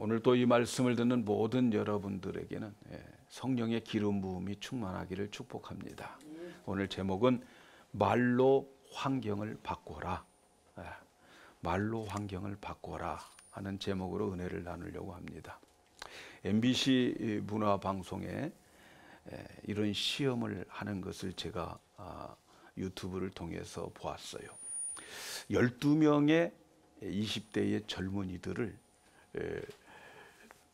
오늘 또 이 말씀을 듣는 모든 여러분들에게는 성령의 기름 부음이 충만하기를 축복합니다. 오늘 제목은 말로 환경을 바꿔라. 말로 환경을 바꿔라 하는 제목으로 은혜를 나누려고 합니다. MBC 문화방송에 이런 시험을 하는 것을 제가 유튜브를 통해서 보았어요. 12명의 20대의 젊은이들을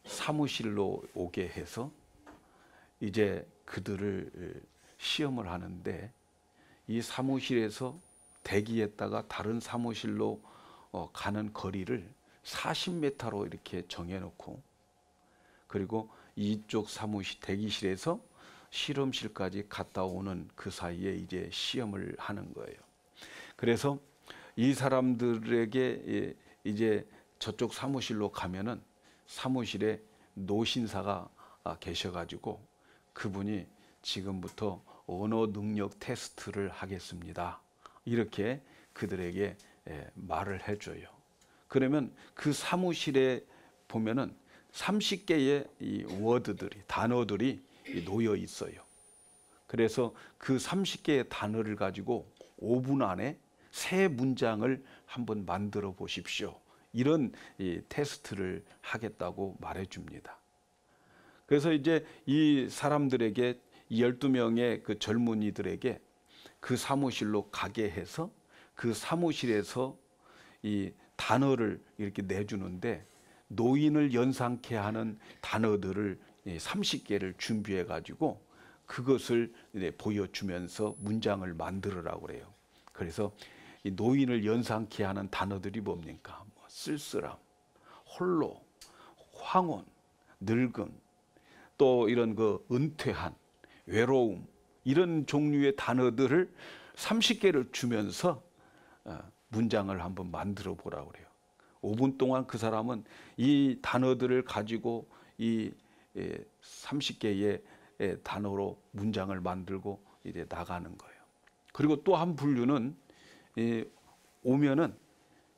사무실로 오게 해서 이제 그들을 시험을 하는데, 이 사무실에서 대기했다가 다른 사무실로 가는 거리를 40m로 이렇게 정해놓고, 그리고 이쪽 사무실 대기실에서 실험실까지 갔다 오는 그 사이에 이제 시험을 하는 거예요. 그래서 이 사람들에게 이제 저쪽 사무실로 가면은 사무실에 노신사가 계셔가지고 그분이 지금부터 언어 능력 테스트를 하겠습니다, 이렇게 그들에게 말을 해줘요. 그러면 그 사무실에 보면은 30개의 이 워드들이, 단어들이 놓여 있어요. 그래서 그 30개의 단어를 가지고 5분 안에 세 문장을 한번 만들어 보십시오, 이런 이 테스트를 하겠다고 말해줍니다. 그래서 이제 이 사람들에게, 이 12명의 그 젊은이들에게 그 사무실로 가게 해서 그 사무실에서 이 단어를 이렇게 내주는데, 노인을 연상케 하는 단어들을 30개를 준비해 가지고 그것을 보여주면서 문장을 만들으라고 그래요. 그래서 이 노인을 연상케 하는 단어들이 뭡니까? 쓸쓸함, 홀로, 황혼, 늙음, 또 이런 그 은퇴한, 외로움, 이런 종류의 단어들을 30개를 주면서 문장을 한번 만들어 보라고 그래요. 5분 동안 그 사람은 이 단어들을 가지고 이 30개의 단어로 문장을 만들고 이제 나가는 거예요. 그리고 또 한 분류는 오면은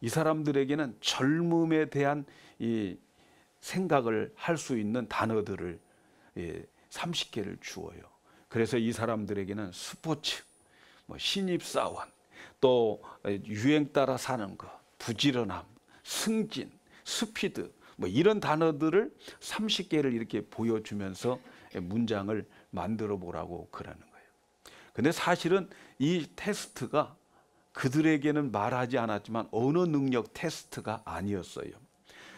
이 사람들에게는 젊음에 대한 이 생각을 할 수 있는 단어들을 30개를 주어요. 그래서 이 사람들에게는 스포츠, 신입사원, 또 유행 따라 사는 거, 부지런함, 승진, 스피드, 이런 단어들을 30개를 이렇게 보여주면서 문장을 만들어 보라고 그러는 거예요. 근데 사실은 이 테스트가 그들에게는 말하지 않았지만 언어 능력 테스트가 아니었어요.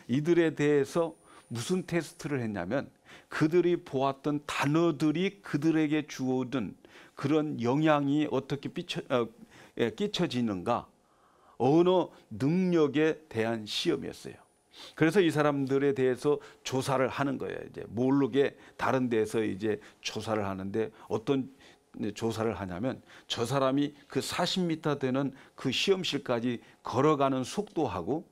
이들에 대해서 무슨 테스트를 했냐면, 그들이 보았던 단어들이 그들에게 주어든 그런 영향이 어떻게 끼쳐지는가, 언어 능력에 대한 시험이었어요. 그래서 이 사람들에 대해서 조사를 하는 거예요. 이제 모르게 다른 데서 이제 조사를 하는데, 어떤 조사를 하냐면, 저 사람이 그 40m 되는 그 시험실까지 걸어가는 속도하고,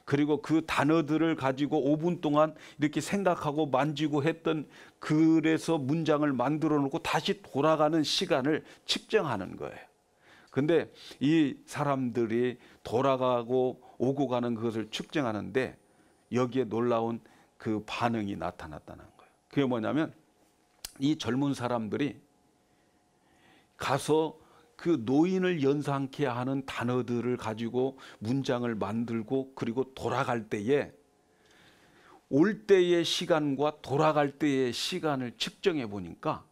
그리고 그 단어들을 가지고 5분 동안 이렇게 생각하고 만지고 했던, 그래서 문장을 만들어 놓고 다시 돌아가는 시간을 측정하는 거예요. 근데 이 사람들이 돌아가고 오고 가는 그것을 측정하는데, 여기에 놀라운 그 반응이 나타났다는 거예요. 그게 뭐냐면, 이 젊은 사람들이 가서 그 노인을 연상케 하는 단어들을 가지고 문장을 만들고, 그리고 돌아갈 때에 올 때의 시간과 돌아갈 때의 시간을 측정해 보니까,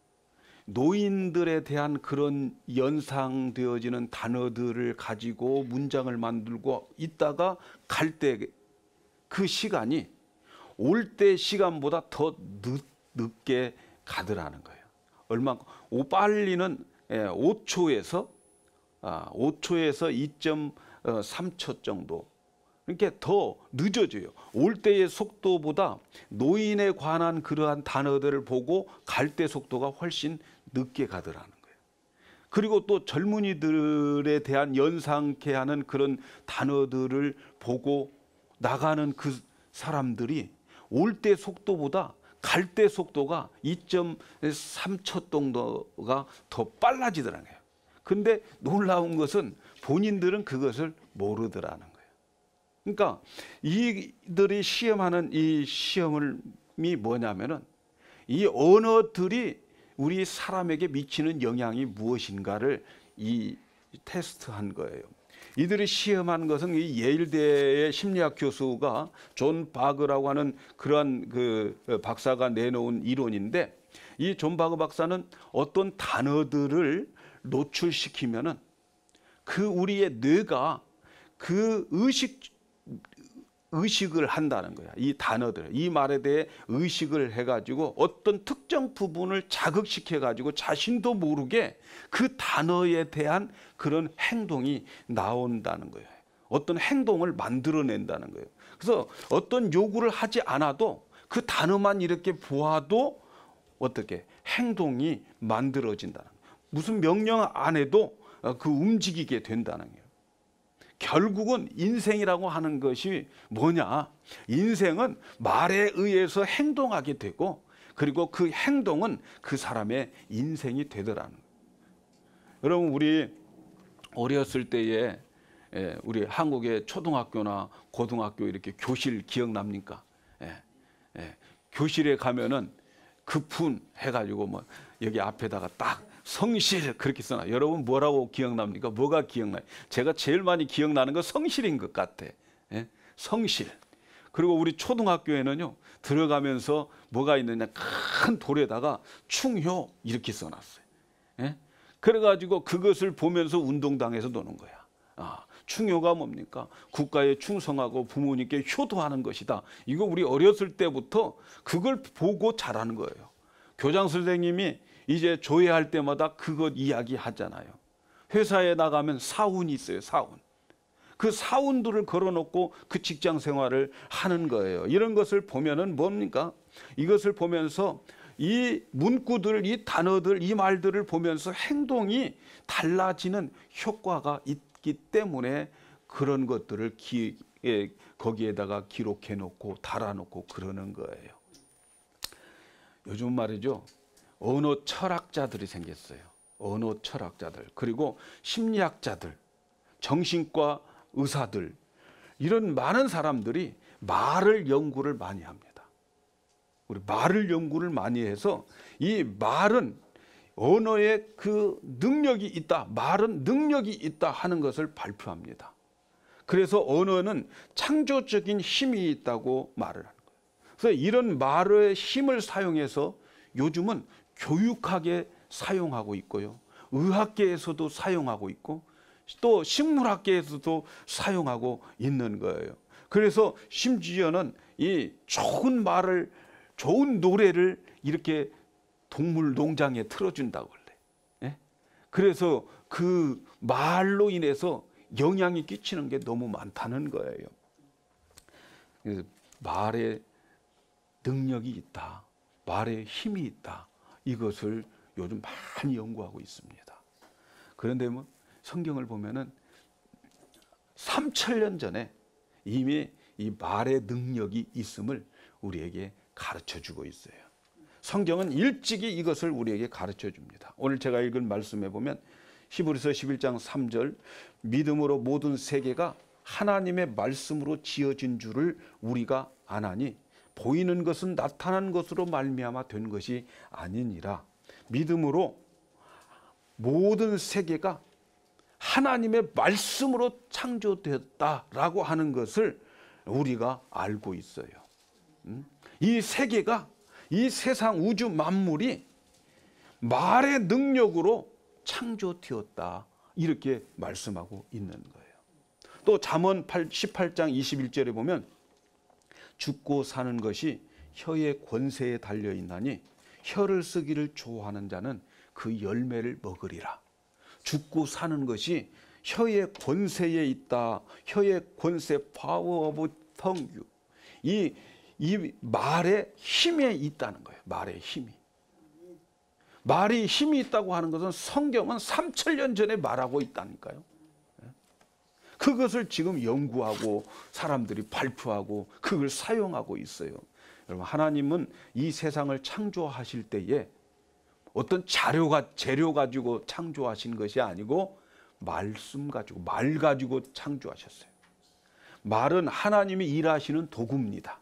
노인들에 대한 그런 연상되어지는 단어들을 가지고 문장을 만들고 있다가 갈 때 그 시간이 올 때 시간보다 더 늦게 가더라는 거예요. 빨리는 5초에서 2.3초 정도, 이렇게 더 늦어져요. 올 때의 속도보다 노인에 관한 그러한 단어들을 보고 갈 때 속도가 훨씬 늦게 가더라는 거예요. 그리고 또 젊은이들에 대한 연상케 하는 그런 단어들을 보고 나가는 그 사람들이 올 때 속도보다 갈 때 속도가 2.3초 정도가 더 빨라지더라는 거예요. 근데 놀라운 것은 본인들은 그것을 모르더라는 거예요. 그러니까 이들이 시험하는 이 시험이 뭐냐면은 이 언어들이 우리 사람에게 미치는 영향이 무엇인가를 이 테스트한 거예요. 이들이 시험한 것은 이 예일대의 심리학 교수가 존 바그라고 하는 그러한 그 박사가 내놓은 이론인데, 이 존 바그 박사는 어떤 단어들을 노출시키면은 그 우리의 뇌가 그 의식을 한다는 거야. 이 단어들, 이 말에 대해 의식을 해가지고 어떤 특정 부분을 자극시켜가지고 자신도 모르게 그 단어에 대한 그런 행동이 나온다는 거예요. 어떤 행동을 만들어낸다는 거예요. 그래서 어떤 요구를 하지 않아도 그 단어만 이렇게 보아도 어떻게 행동이 만들어진다는 거예요. 무슨 명령 안 해도 그 움직이게 된다는 거예요. 결국은 인생이라고 하는 것이 뭐냐? 인생은 말에 의해서 행동하게 되고, 그리고 그 행동은 그 사람의 인생이 되더라는 거예요. 여러분, 우리 어렸을 때에 우리 한국의 초등학교나 고등학교 이렇게 교실 기억납니까? 교실에 가면은 급훈 해가지고 뭐 여기 앞에다가 딱 성실 그렇게 써놔. 여러분 뭐라고 기억납니까? 뭐가 기억나요? 제가 제일 많이 기억나는 건 성실인 것 같아. 성실. 그리고 우리 초등학교에는요, 들어가면서 뭐가 있느냐, 큰 돌에다가 충효 이렇게 써놨어요. 그래가지고 그것을 보면서 운동장에서 노는 거야. 충효가 뭡니까? 국가에 충성하고 부모님께 효도하는 것이다. 이거 우리 어렸을 때부터 그걸 보고 자라는 거예요. 교장 선생님이 이제 조회할 때마다 그것 이야기하잖아요. 회사에 나가면 사훈이 있어요. 사훈. 그 사훈들을 걸어놓고 그 직장 생활을 하는 거예요. 이런 것을 보면은 뭡니까? 이것을 보면서 이 문구들, 이 단어들, 이 말들을 보면서 행동이 달라지는 효과가 있기 때문에 그런 것들을 거기에다가 기록해 놓고 달아놓고 그러는 거예요. 요즘 말이죠, 언어 철학자들이 생겼어요. 언어 철학자들, 그리고 심리학자들, 정신과 의사들, 이런 많은 사람들이 말을 연구를 많이 합니다. 우리 말을 연구를 많이 해서 이 말은 언어에 그 능력이 있다, 말은 능력이 있다 하는 것을 발표합니다. 그래서 언어는 창조적인 힘이 있다고 말을 하는 거예요. 그래서 이런 말의 힘을 사용해서 요즘은 교육학에 사용하고 있고요, 의학계에서도 사용하고 있고, 또 식물학계에서도 사용하고 있는 거예요. 그래서 심지어는 이 좋은 말을, 좋은 노래를 이렇게 동물 농장에 틀어준다고 그래. 그래서 그 말로 인해서 영향이 끼치는 게 너무 많다는 거예요. 그래서 말에 능력이 있다, 말에 힘이 있다, 이것을 요즘 많이 연구하고 있습니다. 그런데 뭐 성경을 보면은 3000년 전에 이미 이 말의 능력이 있음을 우리에게 가르쳐 주고 있어요. 성경은 일찍이 이것을 우리에게 가르쳐 줍니다. 오늘 제가 읽은 말씀에 보면 히브리서 11장 3절, 믿음으로 모든 세계가 하나님의 말씀으로 지어진 줄을 우리가 아나니 보이는 것은 나타난 것으로 말미암아 된 것이 아니니라. 믿음으로 모든 세계가 하나님의 말씀으로 창조되었다라고 하는 것을 우리가 알고 있어요. 이 세계가, 이 세상 우주 만물이 말의 능력으로 창조되었다, 이렇게 말씀하고 있는 거예요. 또 잠언 18장 21절에 보면 죽고 사는 것이 혀의 권세에 달려있나니 혀를 쓰기를 좋아하는 자는 그 열매를 먹으리라. 죽고 사는 것이 혀의 권세에 있다. 혀의 권세, power of tongue. 이 말의 힘에 있다는 거예요. 말의 힘이. 말이 힘이 있다고 하는 것은 성경은 3000년 전에 말하고 있다니까요. 그것을 지금 연구하고 사람들이 발표하고 그걸 사용하고 있어요. 여러분, 하나님은 이 세상을 창조하실 때에 어떤 재료 가지고 창조하신 것이 아니고 말씀 가지고, 말 가지고 창조하셨어요. 말은 하나님이 일하시는 도구입니다.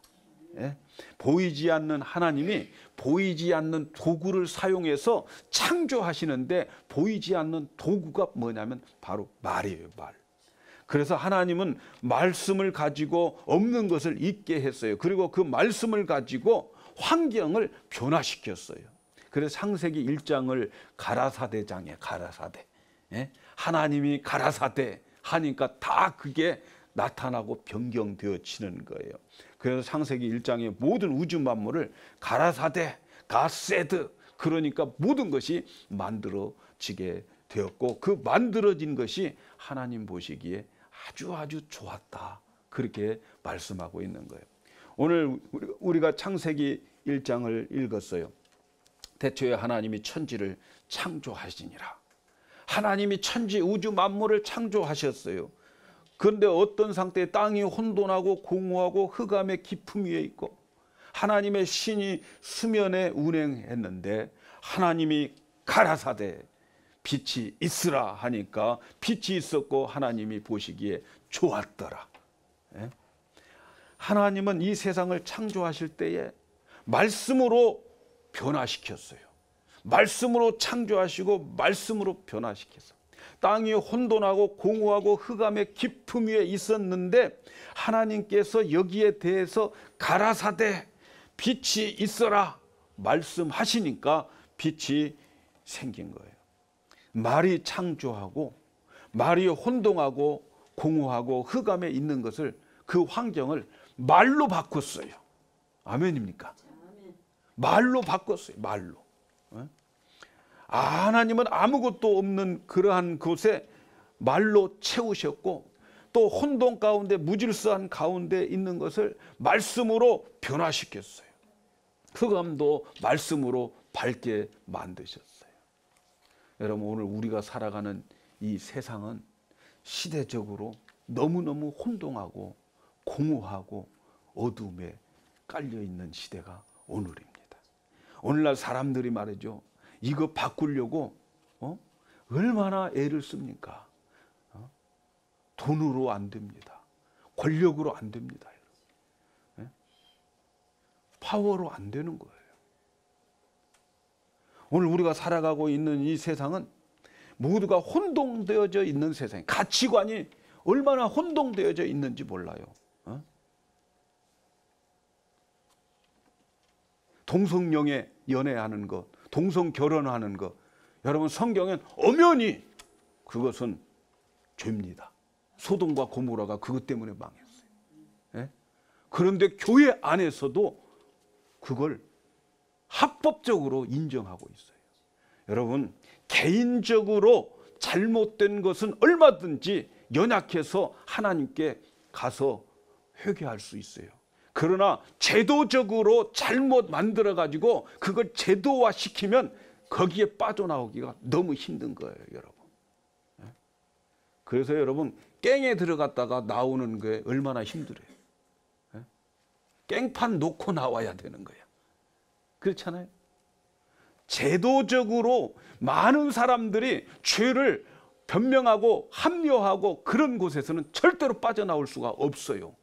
예? 보이지 않는 하나님이 보이지 않는 도구를 사용해서 창조하시는데, 보이지 않는 도구가 뭐냐면 바로 말이에요. 말. 그래서 하나님은 말씀을 가지고 없는 것을 있게 했어요. 그리고 그 말씀을 가지고 환경을 변화시켰어요. 그래서 창세기 1장을 가라사대장에, 가라사대. 예? 하나님이 가라사대 하니까 다 그게 나타나고 변경되어지는 거예요. 그래서 창세기 1장의 모든 우주 만물을 가라사대, 가세드, 그러니까 모든 것이 만들어지게 되었고, 그 만들어진 것이 하나님 보시기에 아주 좋았다, 그렇게 말씀하고 있는 거예요. 오늘 우리가 창세기 1장을 읽었어요. 대초에 하나님이 천지를 창조하시니라. 하나님이 천지 우주 만물을 창조하셨어요. 그런데 어떤 상태에 땅이 혼돈하고 공허하고 흑암의 깊음 위에 있고, 하나님의 신이 수면에 운행했는데 하나님이 가라사대 빛이 있으라 하니까 빛이 있었고 하나님이 보시기에 좋았더라. 예? 하나님은 이 세상을 창조하실 때에 말씀으로 변화시켰어요. 말씀으로 창조하시고 말씀으로 변화시켰어요. 땅이 혼돈하고 공허하고 흑암의 깊음 위에 있었는데 하나님께서 여기에 대해서 가라사대 빛이 있어라 말씀하시니까 빛이 생긴 거예요. 말이 창조하고 말이 혼동하고 공허하고 흑암에 있는 것을, 그 환경을 말로 바꿨어요. 아멘입니까? 말로 바꿨어요. 말로. 하나님은 아무것도 없는 그러한 곳에 말로 채우셨고, 또 혼돈 가운데 무질서한 가운데 있는 것을 말씀으로 변화시켰어요. 흑암도 말씀으로 밝게 만드셨어요. 여러분, 오늘 우리가 살아가는 이 세상은 시대적으로 너무너무 혼동하고 공허하고 어둠에 깔려있는 시대가 오늘입니다. 오늘날 사람들이 말이죠, 이거 바꾸려고 얼마나 애를 씁니까? 돈으로 안 됩니다. 권력으로 안 됩니다. 파워로 안 되는 거예요. 오늘 우리가 살아가고 있는 이 세상은 모두가 혼동되어져 있는 세상이에요. 가치관이 얼마나 혼동되어져 있는지 몰라요. 동성령에 연애하는 것, 동성 결혼하는 것, 여러분 성경엔 엄연히 그것은 죄입니다. 소돔과 고모라가 그것 때문에 망했어요. 예? 그런데 교회 안에서도 그걸 합법적으로 인정하고 있어요. 여러분, 개인적으로 잘못된 것은 얼마든지 연약해서 하나님께 가서 회개할 수 있어요. 그러나 제도적으로 잘못 만들어 가지고 그걸 제도화 시키면 거기에 빠져나오기가 너무 힘든 거예요, 여러분. 그래서 여러분, 깽에 들어갔다가 나오는 게 얼마나 힘들어요. 깽판 놓고 나와야 되는 거야. 그렇잖아요. 제도적으로 많은 사람들이 죄를 변명하고 합리화하고 그런 곳에서는 절대로 빠져나올 수가 없어요.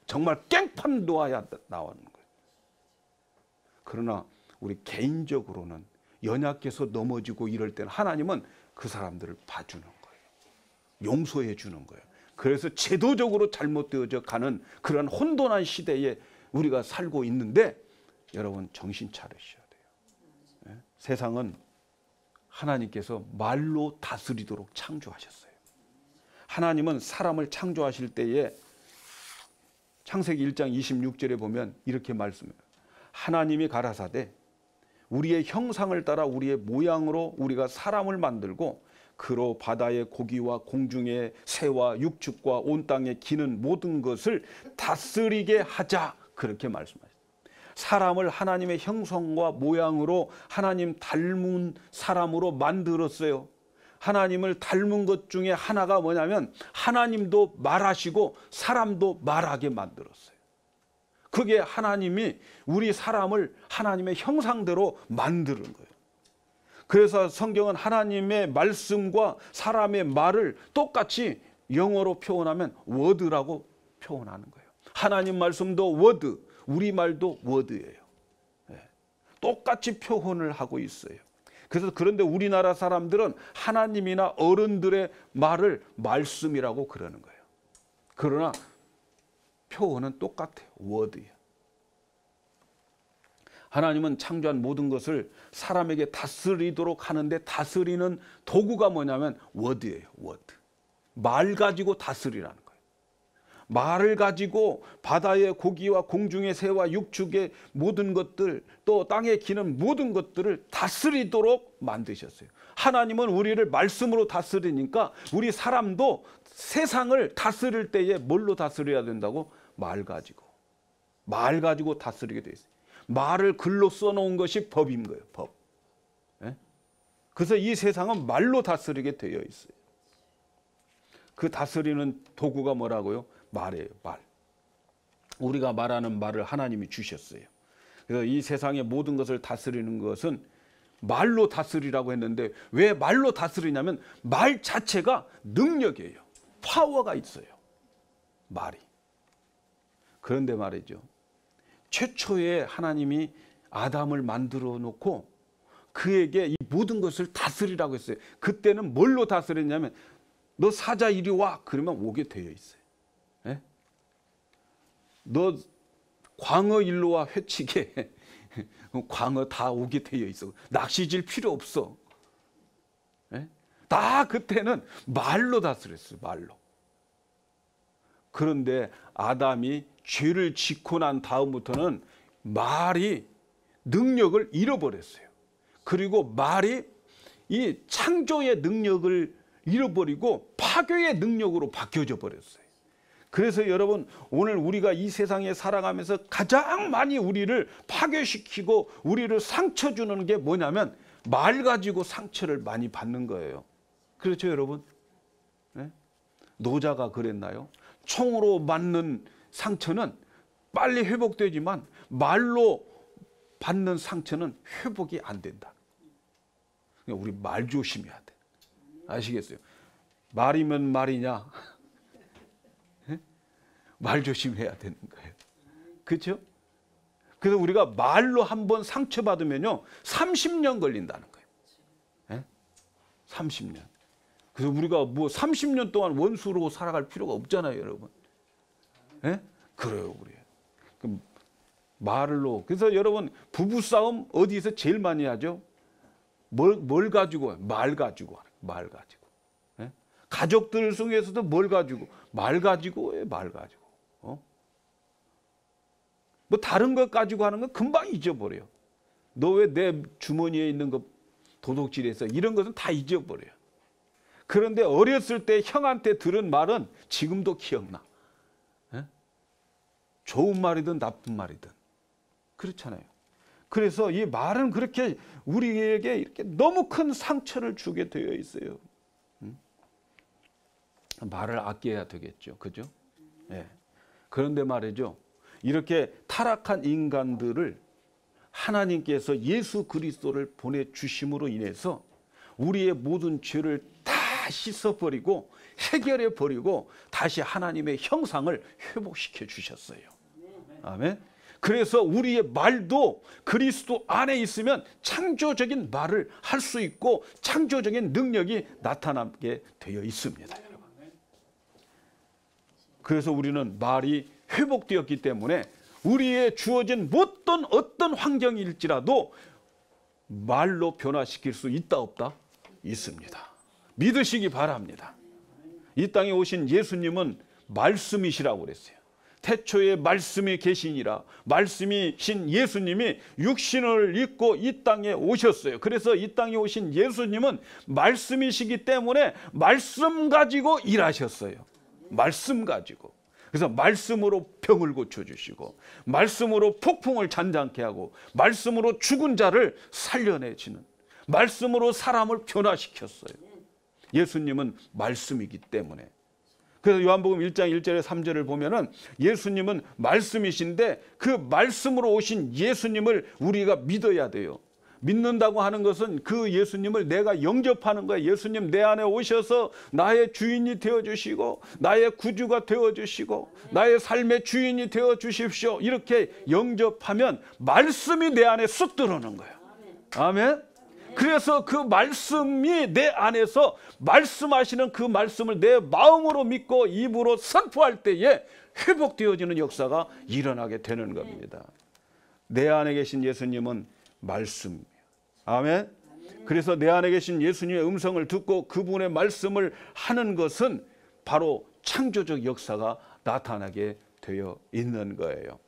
정말 깽판 놓아야 나오는 거예요. 그러나 우리 개인적으로는 연약해서 넘어지고 이럴 때는 하나님은 그 사람들을 봐주는 거예요. 용서해 주는 거예요. 그래서 제도적으로 잘못되어져 가는 그런 혼돈한 시대에 우리가 살고 있는데, 여러분 정신 차리셔야 돼요. 네? 세상은 하나님께서 말로 다스리도록 창조하셨어요. 하나님은 사람을 창조하실 때에 창세기 1장 26절에 보면 이렇게 말씀해요. 하나님이 가라사대 우리의 형상을 따라 우리의 모양으로 우리가 사람을 만들고 그로 바다의 고기와 공중의 새와 육축과 온 땅에 기는 모든 것을 다스리게 하자, 그렇게 말씀하셨어요. 사람을 하나님의 형상과 모양으로 하나님 닮은 사람으로 만들었어요. 하나님을 닮은 것 중에 하나가 뭐냐면 하나님도 말하시고 사람도 말하게 만들었어요. 그게 하나님이 우리 사람을 하나님의 형상대로 만드는 거예요. 그래서 성경은 하나님의 말씀과 사람의 말을 똑같이 영어로 표현하면 word라고 표현하는 거예요. 하나님 말씀도 워드, 우리말도 워드예요. 똑같이 표현을 하고 있어요. 그래서 그런데 우리나라 사람들은 하나님이나 어른들의 말을 말씀이라고 그러는 거예요. 그러나 표현은 똑같아요. 워드예요. 하나님은 창조한 모든 것을 사람에게 다스리도록 하는데 다스리는 도구가 뭐냐면 워드예요. 워드. 말 가지고 다스리라는 거예요. 말을 가지고 바다의 고기와 공중의 새와 육축의 모든 것들, 또 땅에 기는 모든 것들을 다스리도록 만드셨어요. 하나님은 우리를 말씀으로 다스리니까 우리 사람도 세상을 다스릴 때에 뭘로 다스려야 된다고? 말 가지고. 말 가지고 다스리게 돼 있어요. 말을 글로 써놓은 것이 법인 거예요. 법. 그래서 이 세상은 말로 다스리게 되어 있어요. 그 다스리는 도구가 뭐라고요? 말이에요. 말. 우리가 말하는 말을 하나님이 주셨어요. 그래서 이 세상의 모든 것을 다스리는 것은 말로 다스리라고 했는데 왜 말로 다스리냐면 말 자체가 능력이에요. 파워가 있어요. 말이. 그런데 말이죠. 최초에 하나님이 아담을 만들어 놓고 그에게 이 모든 것을 다스리라고 했어요. 그때는 뭘로 다스렸냐면 너 사자 이리 와. 그러면 오게 되어 있어요. 너 광어 일로 와 회치게. 광어 다 오게 되어 있어. 낚시질 필요 없어. 다 그때는 말로 다스렸어요. 말로. 그런데 아담이 죄를 짓고 난 다음부터는 말이 능력을 잃어버렸어요. 그리고 말이 이 창조의 능력을 잃어버리고 파괴의 능력으로 바뀌어져 버렸어요. 그래서 여러분 오늘 우리가 이 세상에 살아가면서 가장 많이 우리를 파괴시키고 우리를 상처 주는 게 뭐냐면 말 가지고 상처를 많이 받는 거예요. 그렇죠 여러분? 노자가 그랬나요? 총으로 맞는 상처는 빨리 회복되지만 말로 받는 상처는 회복이 안 된다. 우리 말 조심해야 돼. 아시겠어요? 말이면 말이냐? 말 조심해야 되는 거예요. 그렇죠? 그래서 우리가 말로 한번 상처받으면요 30년 걸린다는 거예요. 30년. 그래서 우리가 뭐 30년 동안 원수로 살아갈 필요가 없잖아요, 여러분. 그래요, 우리. 그럼 말로. 그래서 여러분 부부싸움 어디서 제일 많이 하죠? 뭘 가지고? 말 가지고. 말 가지고. 가족들 중에서도 뭘 가지고? 말 가지고 해, 말 가지고. 뭐 다른 것 가지고 하는 건 금방 잊어버려요. 너 왜 내 주머니에 있는 거 도둑질해서 이런 것은 다 잊어버려요. 그런데 어렸을 때 형한테 들은 말은 지금도 기억나. 좋은 말이든 나쁜 말이든. 그렇잖아요. 그래서 이 말은 그렇게 우리에게 이렇게 너무 큰 상처를 주게 되어 있어요. 말을 아껴야 되겠죠. 그죠? 그런데 말이죠. 이렇게 타락한 인간들을 하나님께서 예수 그리스도를 보내주심으로 인해서 우리의 모든 죄를 다 씻어버리고 해결해버리고 다시 하나님의 형상을 회복시켜 주셨어요. 아멘. 그래서 우리의 말도 그리스도 안에 있으면 창조적인 말을 할 수 있고 창조적인 능력이 나타나게 되어 있습니다. 여러분. 그래서 우리는 말이 회복되었기 때문에 우리의 주어진 어떤 환경일지라도 말로 변화시킬 수 있다 없다? 있습니다. 믿으시기 바랍니다. 이 땅에 오신 예수님은 말씀이시라고 그랬어요. 태초에 말씀이 계시니라. 말씀이신 예수님이 육신을 입고 이 땅에 오셨어요. 그래서 이 땅에 오신 예수님은 말씀이시기 때문에 말씀 가지고 일하셨어요. 말씀 가지고. 그래서 말씀으로 병을 고쳐주시고 말씀으로 폭풍을 잔잔케 하고 말씀으로 죽은 자를 살려내시는 말씀으로 사람을 변화시켰어요. 예수님은 말씀이기 때문에. 그래서 요한복음 1장 1절에 3절을 보면은 예수님은 말씀이신데 그 말씀으로 오신 예수님을 우리가 믿어야 돼요. 믿는다고 하는 것은 그 예수님을 내가 영접하는 거예요. 예수님 내 안에 오셔서 나의 주인이 되어주시고 나의 구주가 되어주시고 나의 삶의 주인이 되어주십시오. 이렇게 영접하면 말씀이 내 안에 쑥 들어오는 거예요. 아멘. 그래서 그 말씀이 내 안에서 말씀하시는 그 말씀을 내 마음으로 믿고 입으로 선포할 때에 회복되어지는 역사가 일어나게 되는 겁니다. 내 안에 계신 예수님은 말씀이에요. 아멘. 그래서 내 안에 계신 예수님의 음성을 듣고 그분의 말씀을 하는 것은 바로 창조적 역사가 나타나게 되어 있는 거예요.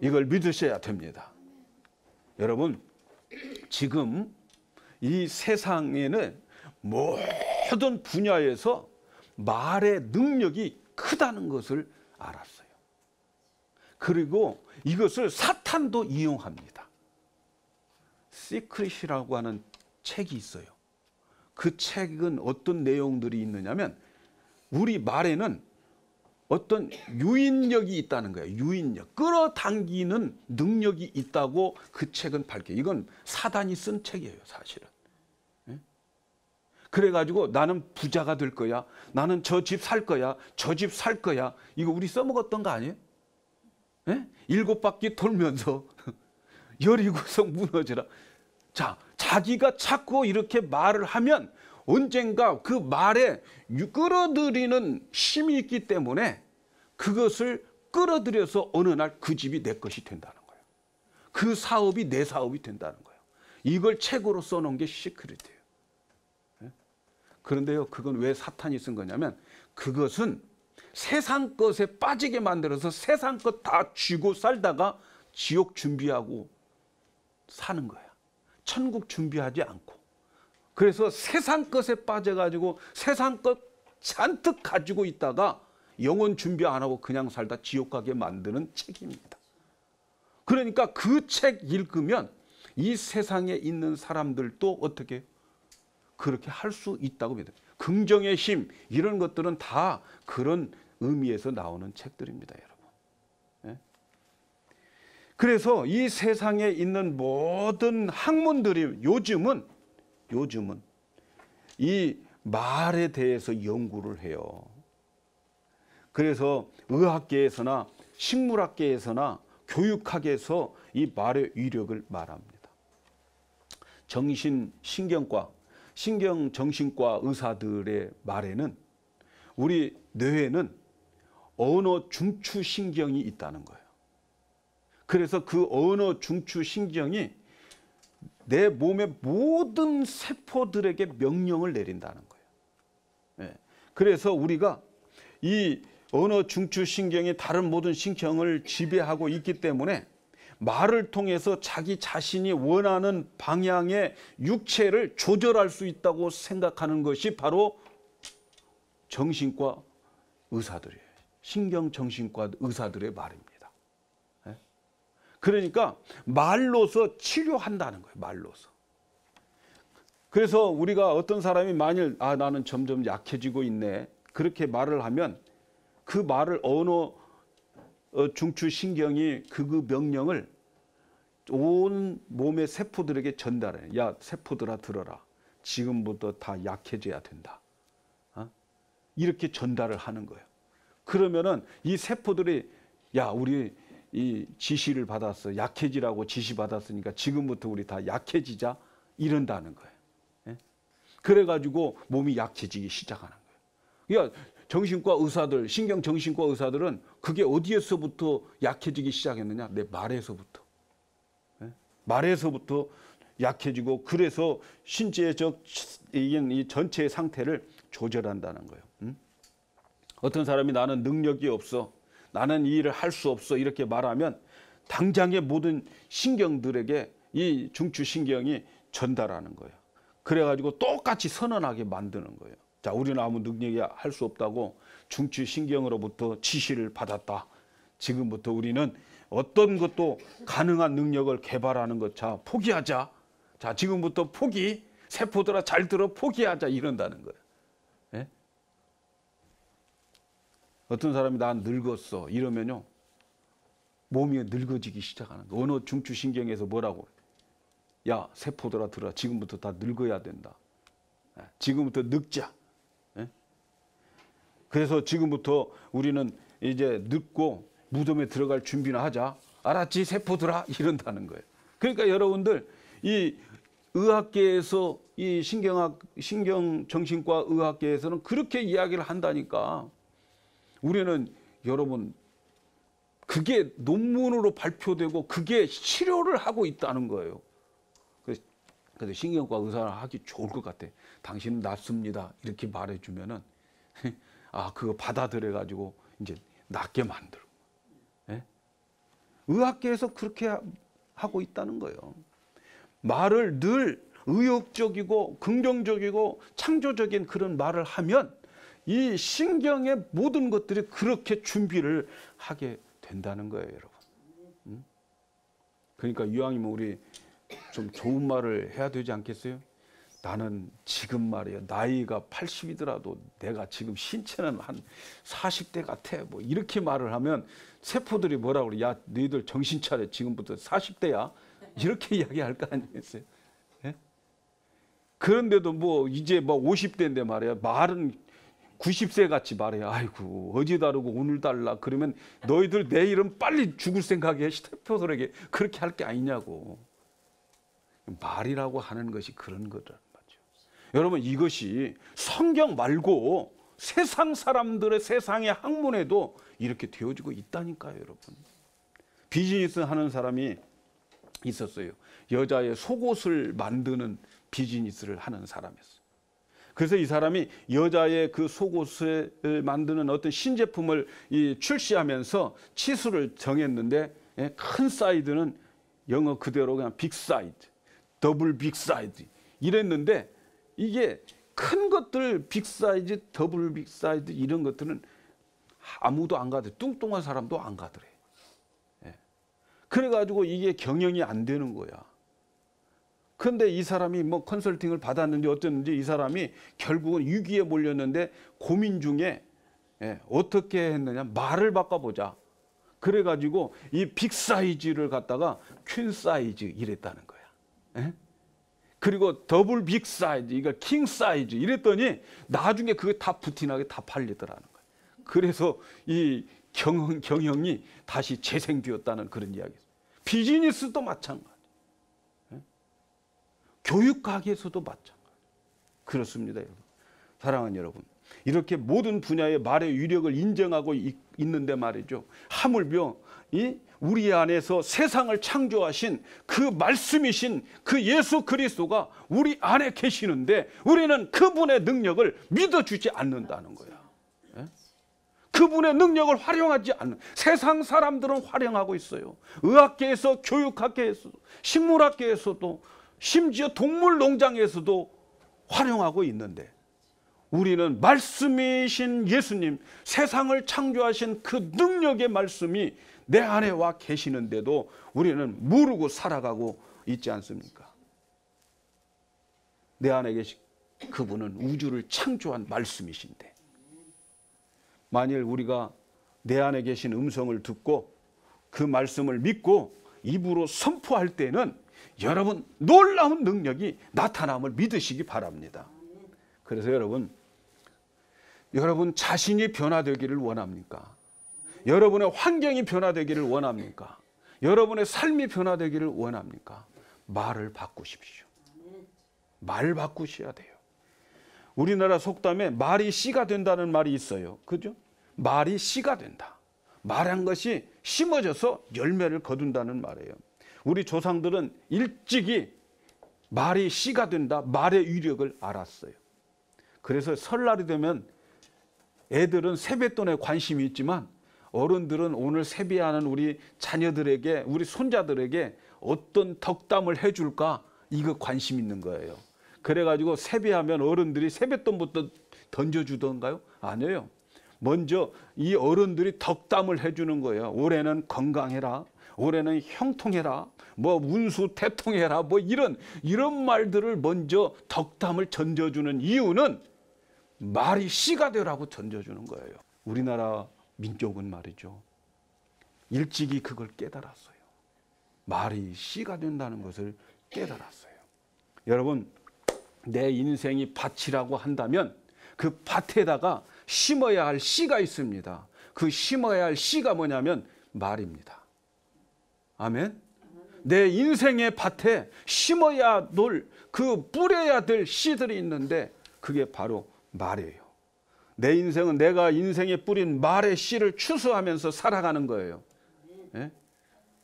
이걸 믿으셔야 됩니다. 여러분, 지금 이 세상에는 모든 분야에서 말의 능력이 크다는 것을 알았어요. 그리고 이것을 사탄도 이용합니다. 시크릿이라고 하는 책이 있어요. 그 책은 어떤 내용들이 있느냐면 우리 말에는 어떤 유인력이 있다는 거예요. 유인력, 끌어당기는 능력이 있다고 그 책은 밝혀요. 이건 사단이 쓴 책이에요, 사실은. 그래가지고 나는 부자가 될 거야, 나는 저 집 살 거야, 저 집 살 거야. 이거 우리 써먹었던 거 아니에요? 7바퀴 돌면서 12성 무너지라. 자, 자기가 자꾸 이렇게 말을 하면 언젠가 그 말에 끌어들이는 힘이 있기 때문에 그것을 끌어들여서 어느 날 그 집이 내 것이 된다는 거예요. 그 사업이 내 사업이 된다는 거예요. 이걸 책으로 써놓은 게 시크릿이에요. 그런데요, 그건 왜 사탄이 쓴 거냐면 그것은 세상 것에 빠지게 만들어서 세상 것 다 쥐고 살다가 지옥 준비하고 사는 거야. 천국 준비하지 않고. 그래서 세상 것에 빠져가지고 세상 것 잔뜩 가지고 있다가 영혼 준비 안 하고 그냥 살다 지옥 가게 만드는 책입니다. 그러니까 그 책 읽으면 이 세상에 있는 사람들도 어떻게 그렇게 할 수 있다고 믿어요. 긍정의 힘, 이런 것들은 다 그런 의미에서 나오는 책들입니다, 여러분. 그래서 이 세상에 있는 모든 학문들이 요즘은 이 말에 대해서 연구를 해요. 그래서 의학계에서나 식물학계에서나 교육학에서 이 말의 위력을 말합니다. 정신신경과 신경정신과 의사들의 말에는 우리 뇌에는 언어 중추신경이 있다는 거예요. 그래서 그 언어 중추신경이 내 몸의 모든 세포들에게 명령을 내린다는 거예요. 그래서 우리가 이 언어 중추신경이 다른 모든 신경을 지배하고 있기 때문에 말을 통해서 자기 자신이 원하는 방향의 육체를 조절할 수 있다고 생각하는 것이 바로 정신과 의사들이에요. 신경정신과 의사들의 말입니다. 그러니까 말로서 치료한다는 거예요. 말로서. 그래서 우리가 어떤 사람이 만일 나는 점점 약해지고 있네, 그렇게 말을 하면 그 말을 언어 중추신경이 그 명령을 온 몸의 세포들에게 전달해. 야, 세포들아 들어라. 지금부터 다 약해져야 된다. 이렇게 전달을 하는 거예요. 그러면은 이 세포들이 야, 우리 이 지시를 받았어. 약해지라고 지시 받았으니까 지금부터 우리 다 약해지자. 이런다는 거예요. 그래가지고 몸이 약해지기 시작하는 거예요. 그러니까 정신과 의사들, 신경정신과 의사들은 그게 어디에서부터 약해지기 시작했느냐? 내 말에서부터. 말에서부터 약해지고, 그래서 신체적 이 전체의 상태를 조절한다는 거예요. 어떤 사람이 나는 능력이 없어, 나는 이 일을 할 수 없어, 이렇게 말하면 당장의 모든 신경들에게 이 중추신경이 전달하는 거예요. 그래가지고 똑같이 선언하게 만드는 거예요. 자, 우리는 아무 능력이 할 수 없다고 중추신경으로부터 지시를 받았다. 지금부터 우리는 어떤 것도 가능한 능력을 개발하는 것, 자, 포기하자. 자, 지금부터 포기. 세포들아 잘 들어, 포기하자. 이런다는 거예요. 예? 어떤 사람이 난 늙었어 이러면요, 몸이 늙어지기 시작하는 거예요. 언어 중추신경에서 뭐라고? 야, 세포들아 들어. 지금부터 다 늙어야 된다. 지금부터 늙자. 그래서 지금부터 우리는 이제 늙고 무덤에 들어갈 준비나 하자. 알았지, 세포들아? 이런다는 거예요. 그러니까 여러분들, 이 의학계에서, 이 신경정신과 의학계에서는 그렇게 이야기를 한다니까. 우리는 여러분, 그게 논문으로 발표되고 그게 치료를 하고 있다는 거예요. 그래서 신경과 의사를 하기 좋을 것 같아. 당신은 낫습니다. 이렇게 말해주면은, 아, 그거 받아들여 가지고 이제 낫게 만들고. 예? 의학계에서 그렇게 하고 있다는 거예요. 말을 늘 의욕적이고 긍정적이고 창조적인 그런 말을 하면 이 신경의 모든 것들이 그렇게 준비를 하게 된다는 거예요, 여러분. 그러니까 이왕이면 우리 좀 좋은 말을 해야 되지 않겠어요? 나는 지금 말이야, 나이가 80이더라도 내가 지금 신체는 한 40대 같아. 뭐 이렇게 말을 하면 세포들이 뭐라고 그래? 야, 너희들 정신 차려. 지금부터 40대야. 이렇게 이야기할 거 아니겠어요? 예? 그런데도 뭐 이제 뭐 50대인데 말이야, 말은 90세 같이 말해. 아이고, 어제 다르고 오늘 달라. 그러면 너희들 내일은 빨리 죽을 생각에 세포들에게 그렇게 할 게 아니냐고. 말이라고 하는 것이 그런 거란 말이죠. 여러분, 이것이 성경 말고 세상 사람들의 세상의 학문에도 이렇게 되어지고 있다니까요, 여러분. 비즈니스 하는 사람이 있었어요. 여자의 속옷을 만드는 비즈니스를 하는 사람이었어요. 그래서 이 사람이 여자의 그 속옷을 만드는 어떤 신제품을 출시하면서 치수를 정했는데, 큰 사이즈는 영어 그대로 그냥 빅 사이즈, 더블 빅 사이즈 이랬는데, 이게 큰 것들 빅 사이즈, 더블 빅 사이즈 이런 것들은 아무도 안 가더래. 뚱뚱한 사람도 안 가더래. 그래가지고 이게 경영이 안 되는 거야. 근데 이 사람이 뭐 컨설팅을 받았는지 어쨌는지 이 사람이 결국은 위기에 몰렸는데 고민 중에 어떻게 했느냐, 말을 바꿔보자. 그래가지고 이 빅 사이즈를 갖다가 퀸 사이즈 이랬다는 거야. 그리고 더블 빅 사이즈, 이거 킹 사이즈 이랬더니 나중에 그게 다 부티나게 다 팔리더라는 거야. 그래서 이 경영이 다시 재생되었다는 그런 이야기예요. 비즈니스도 마찬가지. 교육 가게에서도 마찬가지. 그렇습니다, 여러분. 사랑하는 여러분. 이렇게 모든 분야의 말의 위력을 인정하고 있는데 말이죠. 하물며 우리 안에서 세상을 창조하신 그 말씀이신 그 예수 그리스도가 우리 안에 계시는데 우리는 그분의 능력을 믿어주지 않는다는 거야. 그분의 능력을 활용하지 않는, 세상 사람들은 활용하고 있어요. 의학계에서, 교육학계에서도, 식물학계에서도, 심지어 동물 농장에서도 활용하고 있는데 우리는 말씀이신 예수님, 세상을 창조하신 그 능력의 말씀이 내 안에 와 계시는데도 우리는 모르고 살아가고 있지 않습니까? 내 안에 계신 그분은 우주를 창조한 말씀이신데, 만일 우리가 내 안에 계신 음성을 듣고 그 말씀을 믿고 입으로 선포할 때는 여러분 놀라운 능력이 나타남을 믿으시기 바랍니다. 그래서 여러분 자신이 변화되기를 원합니까? 여러분의 환경이 변화되기를 원합니까? 여러분의 삶이 변화되기를 원합니까? 말을 바꾸십시오. 말 바꾸셔야 돼요. 우리나라 속담에 말이 씨가 된다는 말이 있어요. 그죠? 말이 씨가 된다. 말한 것이 심어져서 열매를 거둔다는 말이에요. 우리 조상들은 일찍이 말이 씨가 된다, 말의 위력을 알았어요. 그래서 설날이 되면 애들은 세뱃돈에 관심이 있지만 어른들은 오늘 세배하는 우리 자녀들에게, 우리 손자들에게 어떤 덕담을 해줄까, 이거 관심 있는 거예요. 그래가지고 세배하면 어른들이 세뱃돈부터 던져주던가요? 아니에요. 먼저 이 어른들이 덕담을 해주는 거예요. 올해는 건강해라, 올해는 형통해라, 뭐 운수 대통해라, 뭐 이런 말들을 먼저 덕담을 던져주는 이유는 말이 씨가 되라고 던져주는 거예요. 우리나라 민족은 말이죠, 일찍이 그걸 깨달았어요. 말이 씨가 된다는 것을 깨달았어요. 여러분, 내 인생이 밭이라고 한다면 그 밭에다가 심어야 할 씨가 있습니다. 그 심어야 할 씨가 뭐냐면 말입니다. 아멘. 내 인생의 밭에 심어야 그 뿌려야 될 씨들이 있는데 그게 바로 말이에요. 내 인생은 내가 인생에 뿌린 말의 씨를 추수하면서 살아가는 거예요. 예?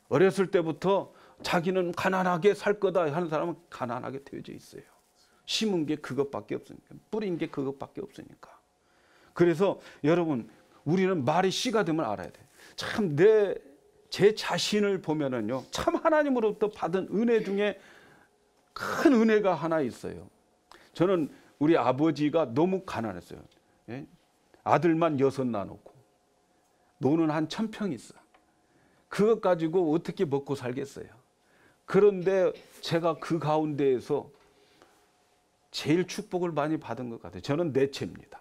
어렸을 때부터 자기는 가난하게 살 거다 하는 사람은 가난하게 되어져 있어요. 심은 게 그것밖에 없으니까. 뿌린 게 그것밖에 없으니까. 그래서 여러분, 우리는 말이 씨가 되면 알아야 돼. 참 제 자신을 보면은요, 참 하나님으로부터 받은 은혜 중에 큰 은혜가 하나 있어요. 저는 우리 아버지가 너무 가난했어요. 예? 아들만 6 낳아놓고 노는 한 1000평 있어. 그것 가지고 어떻게 먹고 살겠어요. 그런데 제가 그 가운데에서 제일 축복을 많이 받은 것 같아요. 저는 넷째입니다.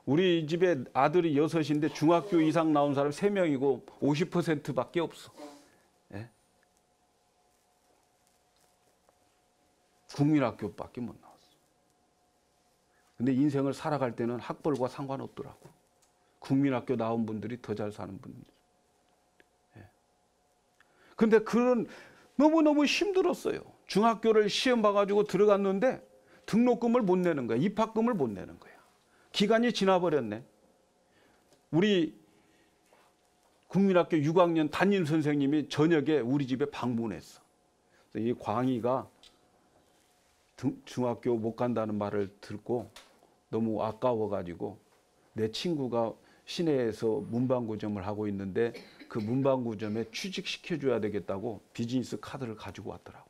우리 집에 아들이 6인데 중학교 이상 나온 사람이 3명이고 50%밖에 없어. 예? 국민학교밖에 못 나왔어. 근데 인생을 살아갈 때는 학벌과 상관없더라고. 국민학교 나온 분들이 더 잘 사는 분들. 예. 근데 그런 너무너무 힘들었어요. 중학교를 시험 봐가지고 들어갔는데 등록금을 못 내는 거야. 입학금을 못 내는 거야. 기간이 지나버렸네. 우리 국민학교 6학년 담임 선생님이 저녁에 우리 집에 방문했어. 이 광희가 중학교 못 간다는 말을 듣고 너무 아까워가지고 내 친구가 시내에서 문방구점을 하고 있는데 그 문방구점에 취직시켜줘야 되겠다고 비즈니스 카드를 가지고 왔더라고.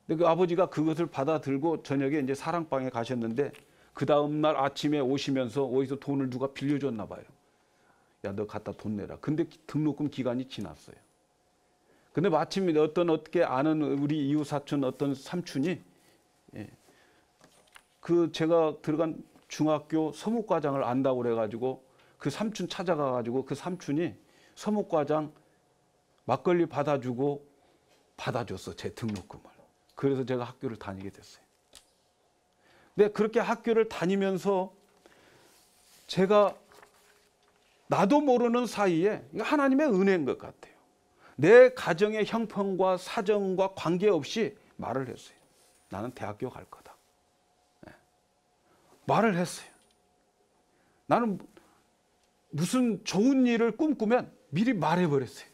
근데 그 아버지가 그것을 받아 들고 저녁에 이제 사랑방에 가셨는데 그 다음날 아침에 오시면서 어디서 돈을 누가 빌려줬나 봐요. 야, 너 갖다 돈 내라. 근데 등록금 기간이 지났어요. 근데 마침 어떻게 아는 우리 이웃 사촌 어떤 삼촌이 그 제가 들어간 중학교 서목과장을 안다고 그래가지고 그 삼촌 찾아가가지고 그 삼촌이 서목과장 막걸리 받아주고 받아줬어. 제 등록금을. 그래서 제가 학교를 다니게 됐어요. 근데 그렇게 학교를 다니면서 제가 나도 모르는 사이에 하나님의 은혜인 것 같아요. 내 가정의 형편과 사정과 관계없이 말을 했어요. 나는 대학교 갈 거다. 네. 말을 했어요. 나는 무슨 좋은 일을 꿈꾸면 미리 말해버렸어요.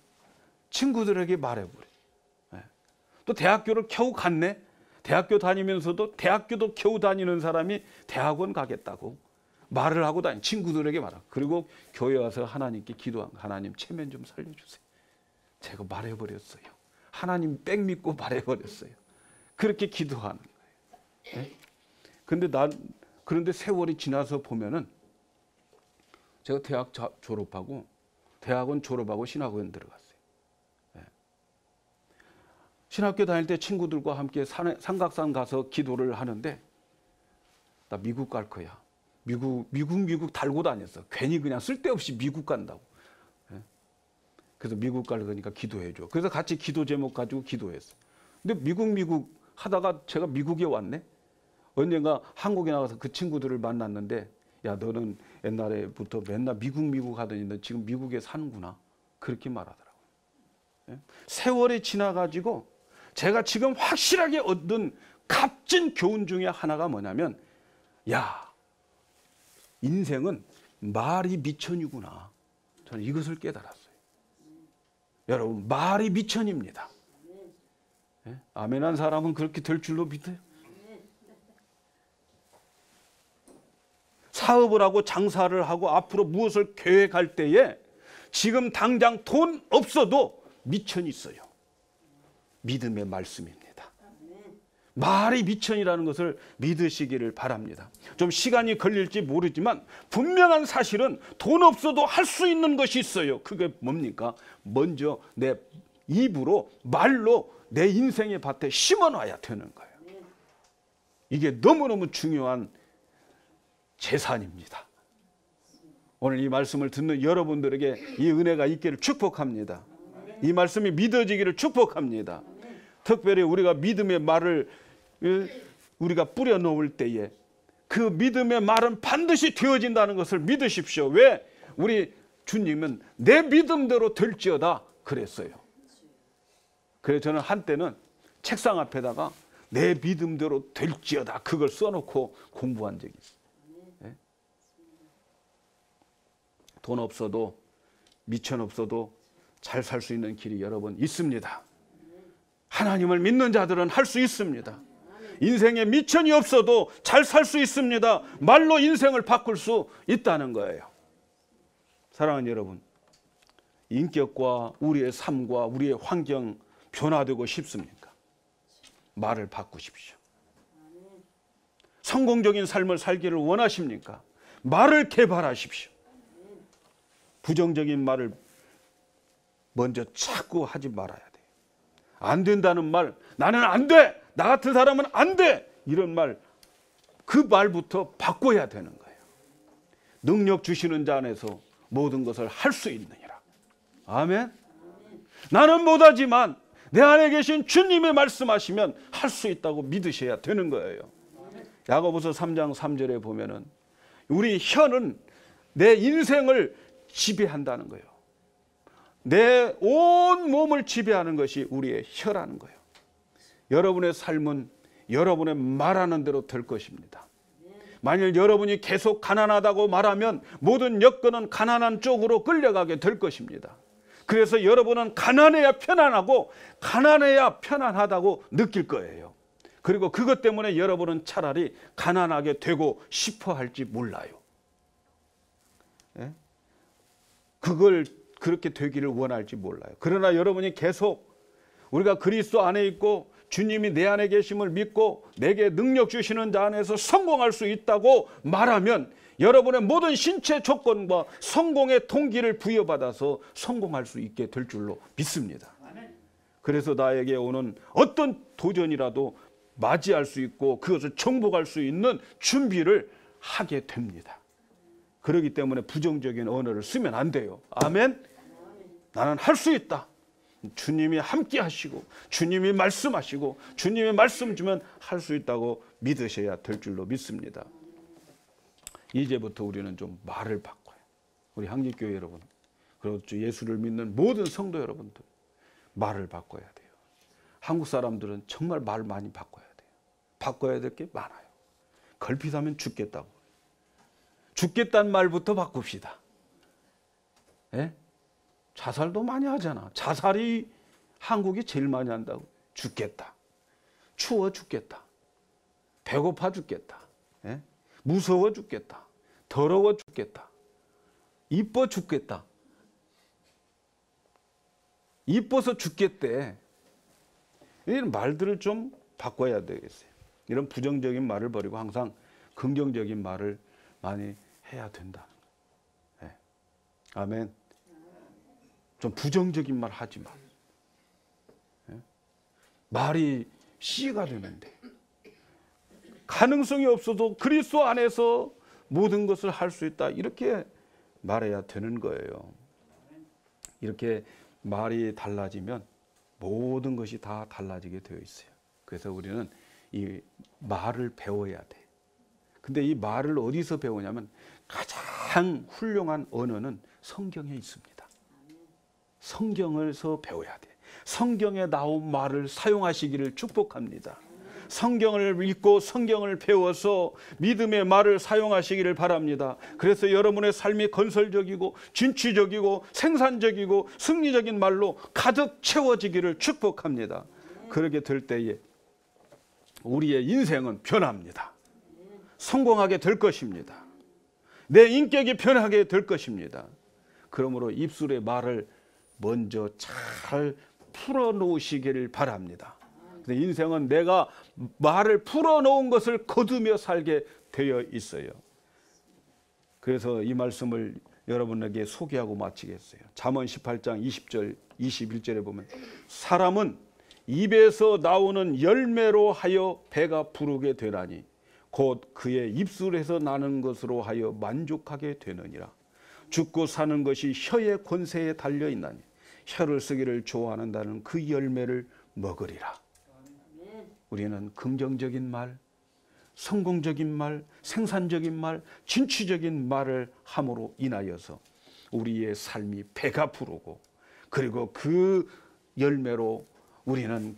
친구들에게 말해버려요. 네. 또 대학교를 겨우 갔네. 대학교 다니면서도 대학교도 겨우 다니는 사람이 대학원 가겠다고 말을 하고 다니 친구들에게 말하고 그리고 교회 와서 하나님께 기도한 하나님 체면 좀 살려주세요. 제가 말해버렸어요. 하나님 빽 믿고 말해버렸어요. 그렇게 기도하는 거예요. 네? 그런데 세월이 지나서 보면은 제가 대학원 졸업하고 신학원 들어갔어요. 신학교 다닐 때 친구들과 함께 삼각산 가서 기도를 하는데 나 미국 갈 거야. 미국 달고 다녔어. 괜히 그냥 쓸데없이 미국 간다고. 그래서 미국 갈 거니까 기도해 줘. 그래서 같이 기도 제목 가지고 기도했어. 근데 미국 하다가 제가 미국에 왔네. 언젠가 한국에 나가서 그 친구들을 만났는데 야, 너는 옛날에부터 맨날 미국 하더니 너 지금 미국에 사는구나. 그렇게 말하더라고. 세월이 지나가지고 제가 지금 확실하게 얻은 값진 교훈 중에 하나가 뭐냐면 야, 인생은 말이 미천이구나. 저는 이것을 깨달았어요. 여러분, 말이 미천입니다. 네? 아멘한 사람은 그렇게 될 줄로 믿어요. 사업을 하고 장사를 하고 앞으로 무엇을 계획할 때에 지금 당장 돈 없어도 미천이 있어요. 믿음의 말씀입니다. 말이 미천이라는 것을 믿으시기를 바랍니다. 좀 시간이 걸릴지 모르지만 분명한 사실은 돈 없어도 할 수 있는 것이 있어요. 그게 뭡니까? 먼저 내 입으로 말로 내 인생의 밭에 심어놔야 되는 거예요. 이게 너무너무 중요한 재산입니다. 오늘 이 말씀을 듣는 여러분들에게 이 은혜가 있기를 축복합니다. 이 말씀이 믿어지기를 축복합니다. 특별히 우리가 믿음의 말을 우리가 뿌려 놓을 때에 그 믿음의 말은 반드시 되어진다는 것을 믿으십시오. 왜? 우리 주님은 내 믿음대로 될지어다 그랬어요. 그래서 저는 한때는 책상 앞에다가 내 믿음대로 될지어다 그걸 써놓고 공부한 적이 있어요. 네? 돈 없어도 미천 없어도 잘 살 수 있는 길이 여러분 있습니다. 하나님을 믿는 자들은 할 수 있습니다. 인생에 미천이 없어도 잘 살 수 있습니다. 말로 인생을 바꿀 수 있다는 거예요. 사랑하는 여러분, 인격과 우리의 삶과 우리의 환경 변화되고 싶습니까? 말을 바꾸십시오. 성공적인 삶을 살기를 원하십니까? 말을 개발하십시오. 부정적인 말을 먼저 자꾸 하지 말아야 돼요. 안 된다는 말, 나는 안 돼! 나 같은 사람은 안 돼! 이런 말, 그 말부터 바꿔야 되는 거예요. 능력 주시는 자 안에서 모든 것을 할 수 있느니라. 아멘. 나는 못하지만 내 안에 계신 주님이 말씀하시면 할 수 있다고 믿으셔야 되는 거예요. 야고보서 3장 3절에 보면은 우리 혀는 내 인생을 지배한다는 거예요. 내 온 몸을 지배하는 것이 우리의 혀라는 거예요. 여러분의 삶은 여러분의 말하는 대로 될 것입니다. 만일 여러분이 계속 가난하다고 말하면 모든 여건은 가난한 쪽으로 끌려가게 될 것입니다. 그래서 여러분은 가난해야 편안하고 가난해야 편안하다고 느낄 거예요. 그리고 그것 때문에 여러분은 차라리 가난하게 되고 싶어 할지 몰라요. 예? 그걸 그렇게 되기를 원할지 몰라요. 그러나 여러분이 계속 우리가 그리스도 안에 있고 주님이 내 안에 계심을 믿고 내게 능력 주시는 자 안에서 성공할 수 있다고 말하면 여러분의 모든 신체 조건과 성공의 동기를 부여받아서 성공할 수 있게 될 줄로 믿습니다. 그래서 나에게 오는 어떤 도전이라도 맞이할 수 있고 그것을 정복할 수 있는 준비를 하게 됩니다. 그렇기 때문에 부정적인 언어를 쓰면 안 돼요. 아멘. 나는 할 수 있다. 주님이 함께 하시고 주님이 말씀하시고 주님이 말씀 주면 할 수 있다고 믿으셔야 될 줄로 믿습니다. 이제부터 우리는 좀 말을 바꿔요. 우리 한길교회 여러분, 그리고 예수를 믿는 모든 성도 여러분들 말을 바꿔야 돼요. 한국 사람들은 정말 말 많이 바꿔야 돼요. 바꿔야 될 게 많아요. 걸핏하면 죽겠다고. 죽겠다는 말부터 바꿉시다. 예? 자살도 많이 하잖아. 자살이 한국이 제일 많이 한다고. 죽겠다. 추워 죽겠다. 배고파 죽겠다. 예? 무서워 죽겠다. 더러워 죽겠다. 이뻐 죽겠다. 이뻐서 죽겠대. 이런 말들을 좀 바꿔야 되겠어요. 이런 부정적인 말을 버리고 항상 긍정적인 말을 많이 해야 된다. 네. 아멘. 좀 부정적인 말 하지 마. 네? 말이 씨가 되는데 가능성이 없어도 그리스도 안에서 모든 것을 할 수 있다. 이렇게 말해야 되는 거예요. 이렇게 말이 달라지면 모든 것이 다 달라지게 되어 있어요. 그래서 우리는 이 말을 배워야 돼. 근데 이 말을 어디서 배우냐면 가장 훌륭한 언어는 성경에 있습니다. 성경에서 배워야 돼. 성경에 나온 말을 사용하시기를 축복합니다. 성경을 읽고 성경을 배워서 믿음의 말을 사용하시기를 바랍니다. 그래서 여러분의 삶이 건설적이고 진취적이고 생산적이고 승리적인 말로 가득 채워지기를 축복합니다. 그렇게 될 때에 우리의 인생은 변합니다. 성공하게 될 것입니다. 내 인격이 변하게 될 것입니다. 그러므로 입술의 말을 먼저 잘 풀어놓으시기를 바랍니다. 인생은 내가 말을 풀어놓은 것을 거두며 살게 되어 있어요. 그래서 이 말씀을 여러분에게 소개하고 마치겠어요. 잠언 18장 20절 21절에 보면 사람은 입에서 나오는 열매로 하여 배가 부르게 되나니 곧 그의 입술에서 나는 것으로 하여 만족하게 되느니라. 죽고 사는 것이 혀의 권세에 달려 있나니 혀를 쓰기를 좋아하는 자는 그 열매를 먹으리라. 우리는 긍정적인 말, 성공적인 말, 생산적인 말, 진취적인 말을 함으로 인하여서 우리의 삶이 배가 부르고, 그리고 그 열매로 우리는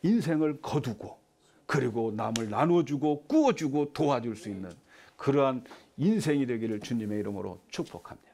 인생을 거두고, 그리고 남을 나눠주고 꾸어주고 도와줄 수 있는 그러한 인생이 되기를 주님의 이름으로 축복합니다.